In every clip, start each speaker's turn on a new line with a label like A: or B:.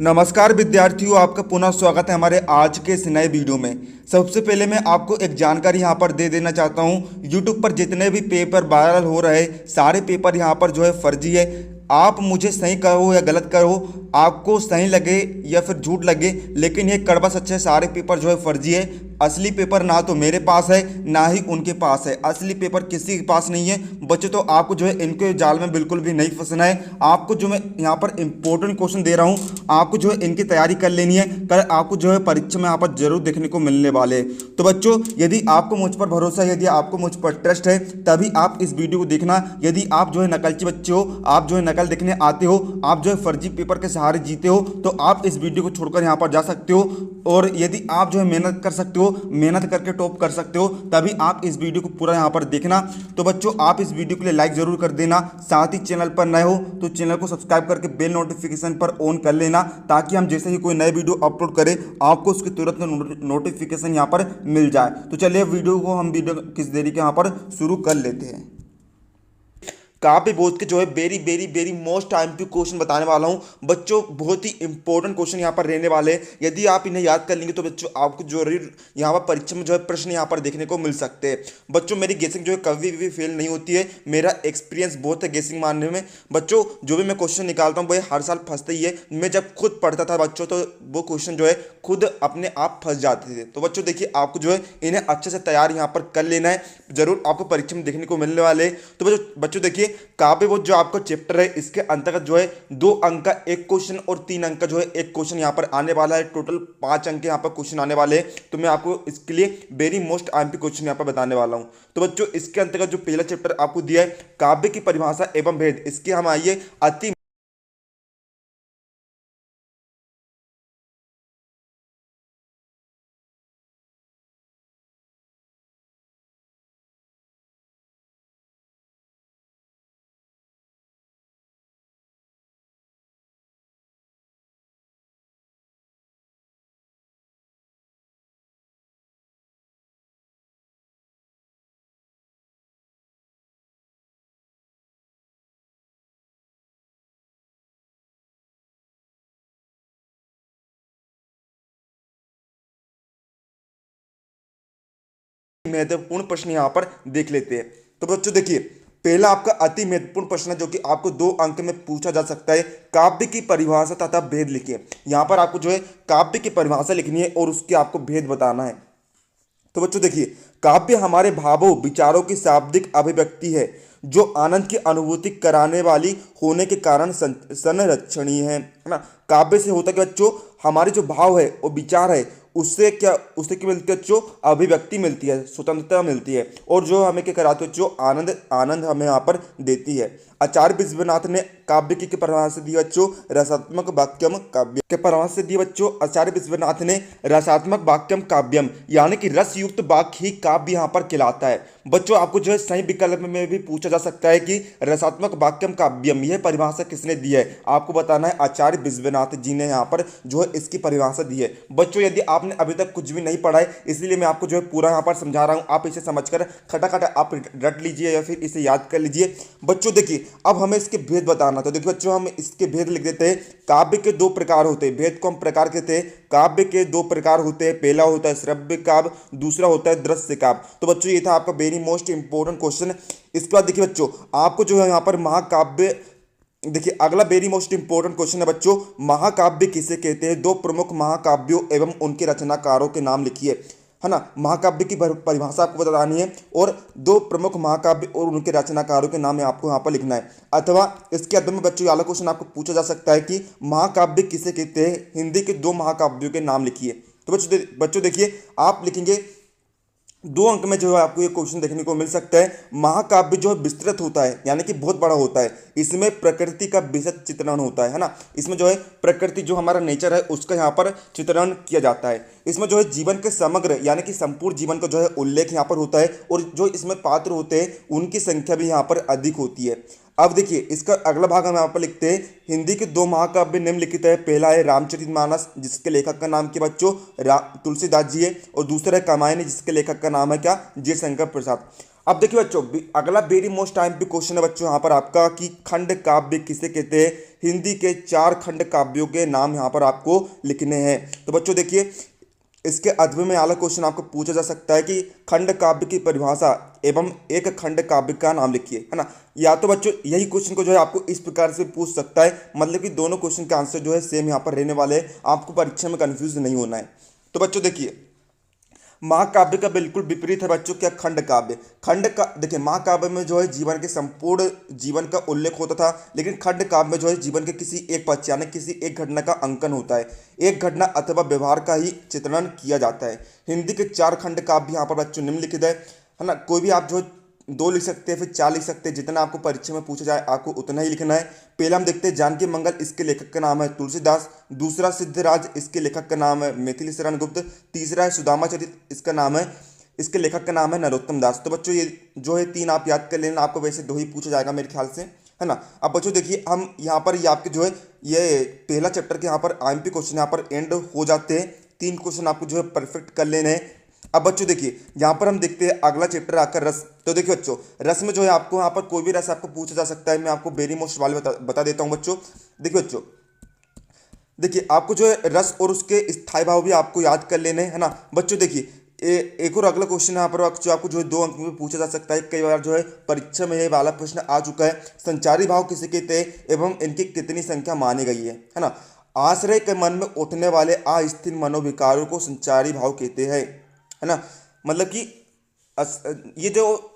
A: नमस्कार विद्यार्थियों, आपका पुनः स्वागत है हमारे आज के इस नए वीडियो में। सबसे पहले मैं आपको एक जानकारी यहाँ पर दे देना चाहता हूँ। यूट्यूब पर जितने भी पेपर वायरल हो रहे सारे पेपर यहाँ पर जो है फर्जी है। आप मुझे सही कहो या गलत कहो, आपको सही लगे या फिर झूठ लगे, लेकिन ये कड़वा सच है, सारे पेपर जो है फर्जी है। असली पेपर ना तो मेरे पास है ना ही उनके पास है। असली पेपर किसी के पास नहीं है बच्चों। तो आपको जो है इनके जाल में बिल्कुल भी नहीं फंसना है। आपको जो मैं यहाँ पर इंपॉर्टेंट क्वेश्चन दे रहा हूँ, आपको जो है इनकी तैयारी कर लेनी है। कल आपको जो है परीक्षा में यहाँ पर जरूर देखने को मिलने वाले हैं। तो बच्चों, यदि आपको मुझ पर भरोसा है, यदि आपको मुझ पर ट्रस्ट है, तभी आप इस वीडियो को देखना। यदि आप जो है नकलची बच्चे हो, आप जो है नकल देखने आते हो, आप जो है फर्जी पेपर के सहारे जीते हो, तो आप इस वीडियो को छोड़कर यहाँ पर जा सकते हो। और यदि आप जो है मेहनत कर सकते हो, मेहनत करके टॉप कर सकते हो, तभी आप इस वीडियो को पूरा यहाँ पर देखना। तो बच्चों, आप इस वीडियो के लिए लाइक जरूर कर देना। साथ ही चैनल पर नए हो तो चैनल को सब्सक्राइब करके बेल नोटिफिकेशन पर ऑन कर लेना, ताकि हम जैसे ही कोई नए वीडियो अपलोड करें आपको उसकी तुरंत नोटिफिकेशन यहाँ पर मिल जाए। तो चलिए वीडियो को हम किस देरी के यहाँ पर शुरू कर लेते हैं। काव्य बोध के जो है very very very most IMP question बताने वाला हूं बच्चों। बहुत ही इंपॉर्टेंट क्वेश्चन यहां पर रहने वाले हैं। यदि आप इन्हें याद कर लेंगे तो बच्चों आपको जरूर यहां पर परीक्षा में जो है प्रश्न यहां पर देखने को मिल सकते हैं। बच्चों, मेरी गेसिंग जो है कभी भी फेल नहीं होती है। मेरा एक्सपीरियंस बहुत है गेसिंग मारने में। बच्चों, जो भी मैं क्वेश्चन निकालता हूँ वो हर साल फंसते ही है। मैं जब खुद पढ़ता था बच्चों, तो वो क्वेश्चन जो है खुद अपने आप फंस जाते थे। तो बच्चों देखिए, आपको जो है इन्हें अच्छे से तैयार यहाँ पर कर लेना है, जरूर आपको परीक्षा में देखने को मिलने वाले। तो बच्चों देखिए, काव्य बोध जो आपका चैप्टर है, इसके अंतर्गत जो है 2 अंक का एक क्वेश्चन और 3 अंक का जो है एक क्वेश्चन यहाँ पर आने वाला है। टोटल 5 अंक यहाँ पर क्वेश्चन आने वाले हैं। तो मैं आपको इसके लिए वेरी मोस्ट आईएमपी क्वेश्चन यहाँ पर बताने वाला हूँ। तो बच्चों, इसके अंतर्गत जो पहला चैप्टर आपको दिया है काव्य की परिभाषा एवं भेद, इसके हम आइए अति महत्वपूर्ण प्रश्न यहाँ पर देख लेते हैं। तो बच्चों देखिए, पहला आपका अति महत्वपूर्ण प्रश्न है जो कि आपको 2 अंक में पूछा जा सकता है। काव्य की परिभाषा तथा भेद लिखिए। यहाँ पर आपको जो है काव्य की परिभाषा लिखनी है और उसके आपको भेद बताना है। तो बच्चों देखिए, काव्य हमारे भावों विचारों की शाब्दिक अभिव्यक्ति है जो आनंद की अनुभूति कराने वाली होने के कारण संरक्षणीय है ना। काव्य से होता कि बच्चों हमारे जो भाव है और विचार है, उससे क्या मिलती है बच्चों? अभिव्यक्ति मिलती है, स्वतंत्रता मिलती है। और जो हमें क्या कराते हैं बच्चों? आनंद आनंद हमें यहाँ पर देती है। आचार्य विश्वनाथ ने काव्य की परिभाषा दी बच्चों रसात्मक वाक्यम काव्य के परिभाषा से दी बच्चों। आचार्य विश्वनाथ ने रसात्मक वाक्यम काव्यम, यानी कि रस युक्त वाक्य ही काव्य यहाँ पर कहलाता है। बच्चों, आपको जो है सही विकल्प में भी पूछा जा सकता है कि रसात्मक वाक्यम काव्यम, यह परिभाषा किसने दी है? आपको बताना है आचार्य विश्वनाथ जी ने यहाँ पर जो है इसकी परिभाषा दी है। बच्चों, यदि आपने अभी तक कुछ भी नहीं पढ़ा है, इसलिए मैं आपको जो है पूरा यहाँ पर समझा रहा हूँ। आप इसे समझकर खटाखट आप रट लीजिए या फिर इसे याद कर लीजिए। बच्चों देखिए, अब हमें इसके भेद बताना। तो देखिए बच्चों, हम इसके भेद लिख देते हैं। काव्य के 2 प्रकार होते हैं। भेद को हम प्रकार कहते हैं। काव्य के 2 प्रकार होते हैं। पहला होता है श्रव्य काव्य, दूसरा होता है दृश्य काव्य। तो बच्चों, ये था आपका वेरी मोस्ट इंपॉर्टेंट क्वेश्चन। इसके बाद देखिए बच्चों, आपको जो है यहाँ पर महाकाव्य, देखिए अगला वेरी मोस्ट इंपॉर्टेंट क्वेश्चन है बच्चों, महाकाव्य किसे कहते हैं? 2 प्रमुख महाकाव्यों एवं उनके रचनाकारों के नाम लिखिए, है ना। महाकाव्य की परिभाषा आपको बतानी है और 2 प्रमुख महाकाव्य और उनके रचनाकारों के नाम आपको यहाँ पर लिखना है। अथवा इसके अंदर में बच्चों अगला क्वेश्चन आपको पूछा जा सकता है कि महाकाव्य किसे कहते हैं? हिंदी के 2 महाकाव्यों के नाम लिखिए। तो बच्चों देखिए, आप लिखेंगे 2 अंक में जो है आपको ये क्वेश्चन देखने को मिल सकता है। महाकाव्य जो है विस्तृत होता है, यानी कि बहुत बड़ा होता है। इसमें प्रकृति का विशद चित्रण होता है ना। इसमें जो है प्रकृति, जो हमारा नेचर है, उसका यहाँ पर चित्रण किया जाता है। इसमें जो है जीवन के समग्र यानी कि संपूर्ण जीवन का जो है उल्लेख यहाँ पर होता है। और जो इसमें पात्र होते हैं उनकी संख्या भी यहाँ पर अधिक होती है। अब देखिए, इसका अगला भाग हम यहाँ पर लिखते हैं। हिंदी के 2 महाकाव्य निम्नलिखित है। पहला है रामचरितमानस, जिसके लेखक का नाम क्या बच्चों? तुलसीदास जी है। और दूसरा है कामायनी, जिसके लेखक का नाम है क्या? जयशंकर प्रसाद। अब देखिए बच्चों, अगला वेरी मोस्ट टाइम पे क्वेश्चन है बच्चों यहाँ पर आपका कि खंड काव्य किसे कहते हैं। हिंदी के 4 खंड काव्यों के नाम यहाँ पर आपको लिखने हैं। तो बच्चों देखिए, इसके अध्याय में अगला क्वेश्चन आपको पूछा जा सकता है कि खंड काव्य की परिभाषा एवं एक खंड काव्य का नाम लिखिए, है ना। या तो बच्चों यही क्वेश्चन को जो है आपको इस प्रकार से पूछ सकता है, मतलब कि दोनों क्वेश्चन के आंसर जो है सेम यहाँ पर रहने वाले हैं, आपको परीक्षा में कंफ्यूज नहीं होना है। तो बच्चों देखिए, महाकाव्य का बिल्कुल विपरीत है बच्चों क्या, खंड काव्य। खंड का देखिए, महाकाव्य में जो है जीवन के संपूर्ण जीवन का उल्लेख होता था, लेकिन खंड काव्य में जो है जीवन के किसी एक पक्ष यानी किसी एक घटना का अंकन होता है, एक घटना अथवा व्यवहार का ही चित्रण किया जाता है। हिंदी के 4 खंड काव्य यहाँ पर बच्चों निम्नलिखित है ना। कोई भी आप जो 2 लिख सकते हैं, फिर 4 लिख सकते हैं, जितना आपको परीक्षा में पूछा जाए आपको उतना ही लिखना है। पहला हम देखते हैं जानकी मंगल, इसके लेखक का नाम है तुलसीदास। दूसरा सिद्धराज, इसके लेखक का नाम है मैथिली शरण गुप्त। तीसरा है सुदामा चरित, इसका नाम है, इसके लेखक का नाम है नरोत्तम दास। तो बच्चों ये जो है 3 आप याद कर लेना, आपको वैसे 2 ही पूछा जाएगा मेरे ख्याल से, है ना। अब बच्चों देखिए, हम यहाँ पर ये आपके जो है ये पहला चैप्टर के यहाँ पर आईएमपी क्वेश्चन यहाँ पर एंड हो जाते हैं। 3 क्वेश्चन आपको जो है परफेक्ट कर लेने हैं। अब बच्चों देखिए, यहाँ पर हम देखते हैं अगला चैप्टर आकर रस। तो देखिए बच्चों, रस में जो है आपको यहाँ पर कोई भी रस आपको पूछा जा सकता है। मैं आपको वेरी मोस्ट वाले बता देता हूँ बच्चों। देखिए बच्चों, देखिए आपको जो है रस और उसके स्थायी भाव भी आपको याद कर लेने हैं, है ना। बच्चों देखिए, एक और अगला क्वेश्चन यहाँ पर जो आपको जो है 2 अंक में पूछा जा सकता है, कई बार जो है परीक्षा में ये वाला प्रश्न आ चुका है। संचारी भाव किसे कहते हैं एवं इनकी कितनी संख्या मानी गई है ना। आश्रय के मन में उठने वाले अस्थिर मनोविकारों को संचारी भाव कहते हैं, है ना। मतलब कि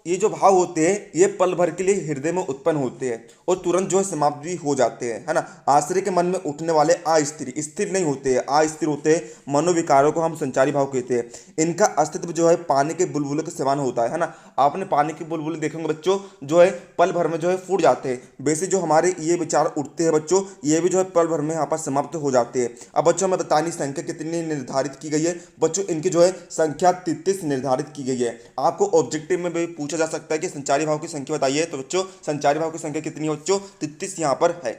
A: ये जो भाव होते हैं ये पल भर के लिए हृदय में उत्पन्न होते हैं और तुरंत जो है समाप्त भी हो जाते हैं, है ना। आश्रय के मन में उठने वाले अस्थिर, स्थिर नहीं होते हैं, अस्थिर होते हैं मनोविकारों को हम संचारी भाव कहते हैं। इनका अस्तित्व जो है पानी के बुलबुले के समान होता है ना। आपने पानी के बुलबुले देखे होंगे बच्चों, जो है पल भर में जो है फूट जाते हैं। वैसे जो हमारे ये विचार उठते हैं बच्चों, ये भी जो है पल भर में यहाँ पर समाप्त हो जाते हैं। अब बच्चों में बतानी संख्या कितनी निर्धारित की गई है बच्चों, इनकी जो है संख्या 33 निर्धारित की गई है। आपको ऑब्जेक्टिव में भी पूछा जा सकता है कि संचारी भाव की संख्या बताइए, तो बच्चों संचारी भाव की संख्या कितनी है बच्चों, 33 यहाँ पर है।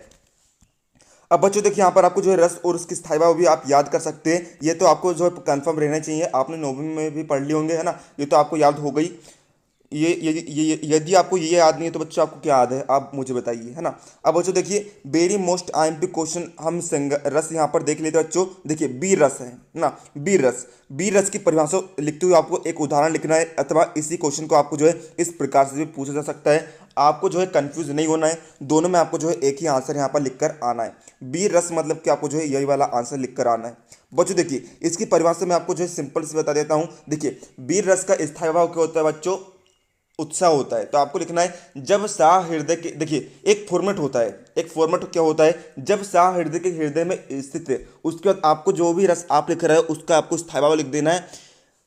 A: अब बच्चों देखिए, यहाँ पर आपको जो है रस और उसकी स्थायी भाव भी आप याद कर सकते हैं। ये तो आपको जो है कंफर्म रहना चाहिए, आपने 9वीं में भी पढ़ लिए होंगे, है ना। ये तो आपको याद हो गई। ये यदि आपको ये याद नहीं है तो बच्चों आपको क्या याद है, आप मुझे बताइए, है ना। अब बच्चों देखिए, वेरी मोस्ट आईएमपी क्वेश्चन हम रस यहाँ पर देख लेते हैं बच्चों। देखिए बीर रस है ना, बीर रस की परिभाषा लिखते हुए आपको एक उदाहरण लिखना है, अथवा इसी क्वेश्चन को आपको जो है इस प्रकार से भी पूछा जा सकता है। आपको जो है कंफ्यूज नहीं होना है, दोनों में आपको जो है एक ही आंसर यहाँ पर लिखकर आना है। बीर रस मतलब कि आपको जो है यही वाला आंसर लिखकर आना है। बच्चों देखिए, इसकी परिभाषा मैं आपको जो है सिंपल से बता देता हूँ। देखिए बीर रस का स्थायी भाव क्या होता है बच्चों, उत्साह होता है। तो आपको लिखना है जब सा हृदय के, देखिए एक फॉर्मेट होता है, एक फॉर्मेट क्या होता है, जब सा हृदय के हृदय में स्थित है, उसके बाद आपको जो भी रस आप लिख रहे हो उसका आपको स्थायी भाव लिख देना है।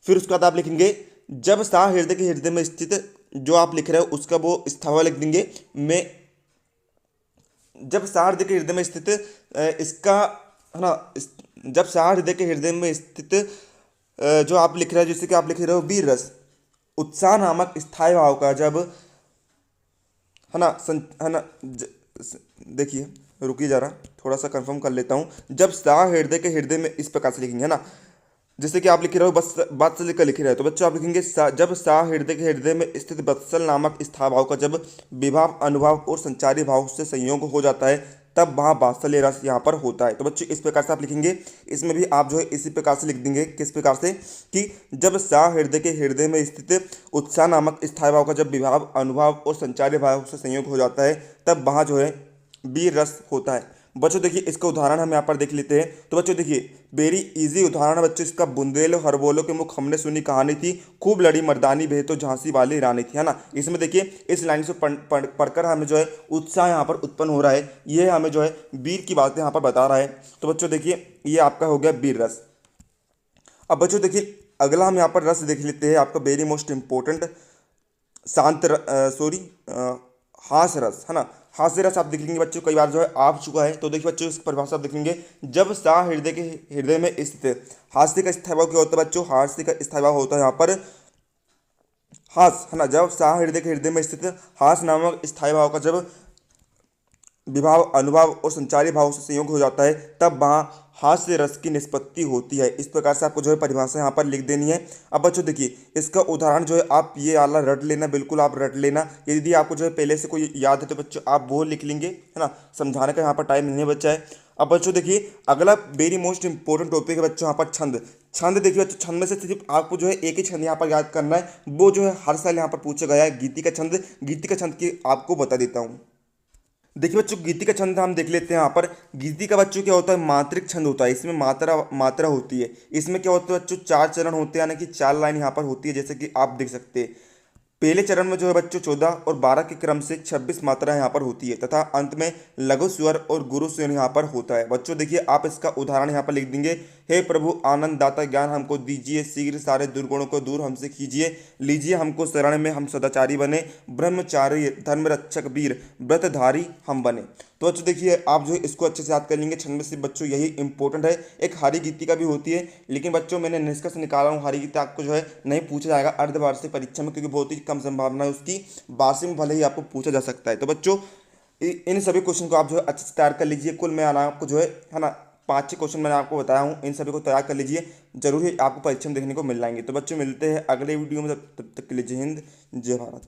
A: फिर उसके बाद आप लिखेंगे जब सा हृदय के हृदय में स्थित, जो आप लिख रहे हो उसका वो स्थायी भाव लिख देंगे। मैं जब सा हृदय के हृदय में स्थित इसका, है ना, जब सा हृदय के हृदय में स्थित जो आप लिख रहे हो, जैसे कि आप लिख रहे हो वीर रस, उत्साह नामक स्थायी भाव का जब, है ना, देखिए रुकिए जरा, थोड़ा सा कंफर्म कर लेता हूँ। जब सा हृदय के हृदय में, इस प्रकार से लिखेंगे, है ना। जैसे कि आप लिख रहे हो बस बात से लेकर लिख रहे हो, तो बच्चों आप लिखेंगे जब सा हृदय के हृदय में स्थित वत्सल नामक स्थायी भाव का जब विभाव अनुभाव और संचारी भाव से संयोग हो जाता है तब वहाँ वात्सल्य रस यहाँ पर होता है। तो बच्चों इस प्रकार से आप लिखेंगे। इसमें भी आप जो है इसी प्रकार से लिख देंगे, किस प्रकार से, कि जब सा हृदय के हृदय में स्थित उत्साह नामक स्थायी भाव का जब विभाव अनुभाव और संचारी भाव से संयोग हो जाता है तब वहाँ जो है वीर रस होता है। बच्चों देखिए इसका उदाहरण हम यहाँ पर देख लेते हैं। तो बच्चों देखिए वेरी इजी उदाहरण है बच्चों इसका, बुंदेलो हरबोलो के मुख हमने सुनी कहानी थी, खूब लड़ी मर्दानी बे तो झांसी वाली रानी थी, है ना। इसमें देखिए इस लाइन से पढ़कर हमें जो है उत्साह यहाँ पर उत्पन्न हो रहा है, ये हमें जो है वीर की बातें यहाँ पर बता रहा है। तो बच्चों देखिए ये आपका हो गया वीर रस। अब बच्चों देखिए अगला हम यहाँ पर रस देख लेते हैं, आपका वेरी मोस्ट इंपॉर्टेंट हास रस, है ना। हास्य रस आप देखेंगे बच्चों कई बार जो है आ चुका है। तो देखिए बच्चों इसकी परिभाषा आप देखेंगे, जब सा हृदय के हृदय में स्थित, हास्य का स्थायी भाव क्या होता है बच्चों, हास्य का स्थायी भाव होता है यहाँ पर हास, है ना। जब सा हृदय के हृदय में स्थित हास नामक स्थायी भाव का जब विभाव अनुभाव और संचारी भाव से संयोग हो जाता है तब वहाँ हास्य रस की निष्पत्ति होती है। इस प्रकार से आपको जो है परिभाषा यहाँ पर लिख देनी है। अब बच्चों देखिए, इसका उदाहरण जो है आप ये वाला रट लेना, बिल्कुल आप रट लेना। यदि आपको जो है पहले से कोई याद है तो बच्चों आप वो लिख लेंगे, है ना। समझाने का यहाँ पर टाइम नहीं बचा है। अब बच्चों देखिए, अगला वेरी मोस्ट इंपॉर्टेंट टॉपिक है बच्चों यहाँ पर छंद। छंद देखिए बच्चों, छंद में से सिर्फ आपको जो है एक ही छंद यहाँ पर याद करना है, वो जो है हर साल यहाँ पर पूछा गया है, गीति का छंद। गीति का छंद की आपको बता देता हूँ। देखिए बच्चों, गीति का छंद हम देख लेते हैं यहाँ पर। गीति का बच्चों क्या होता है, मात्रिक छंद होता है। इसमें मात्रा मात्रा होती है। इसमें क्या होता है बच्चों, 4 चरण होते हैं, यानी कि 4 लाइन यहाँ पर होती है, जैसे कि आप देख सकते हैं। पहले चरण में जो है बच्चों 14 और 12 के क्रम से 26 मात्रा यहाँ पर होती है, तथा अंत में लघु स्वर और गुरु स्वर यहाँ पर होता है। बच्चों देखिए, आप इसका उदाहरण यहाँ पर लिख देंगे। हे प्रभु आनंद दाता ज्ञान हमको दीजिए, शीघ्र सारे दुर्गुणों को दूर हमसे कीजिए, लीजिए हमको शरण में हम सदाचारी बने, ब्रह्मचारी धर्म रक्षक वीर व्रतधारी हम बने। तो बच्चों देखिए, आप जो है इसको अच्छे से याद कर लेंगे। छंद में से बच्चों यही इंपॉर्टेंट है। एक हरी गीति का भी होती है, लेकिन बच्चों मैंने निष्कर्ष निकाला हूँ, हरी गीति आपको जो है नहीं पूछा जाएगा अर्धवार्षिक परीक्षा में, क्योंकि बहुत ही कम संभावना है उसकी। वार्षिक में भले ही आपको पूछा जा सकता है। तो बच्चों इन सभी क्वेश्चन को आप जो है अच्छे से तैयार कर लीजिए। कुल मैं आपको जो है ना 5-6 क्वेश्चन मैंने आपको बताया हूँ, इन सभी को तैयार कर लीजिए। जरूर ही आपको परीक्षा में देखने को मिल जाएंगे। तो बच्चों मिलते हैं अगले वीडियो में, तब तक के लिए जय हिंद जय भारत।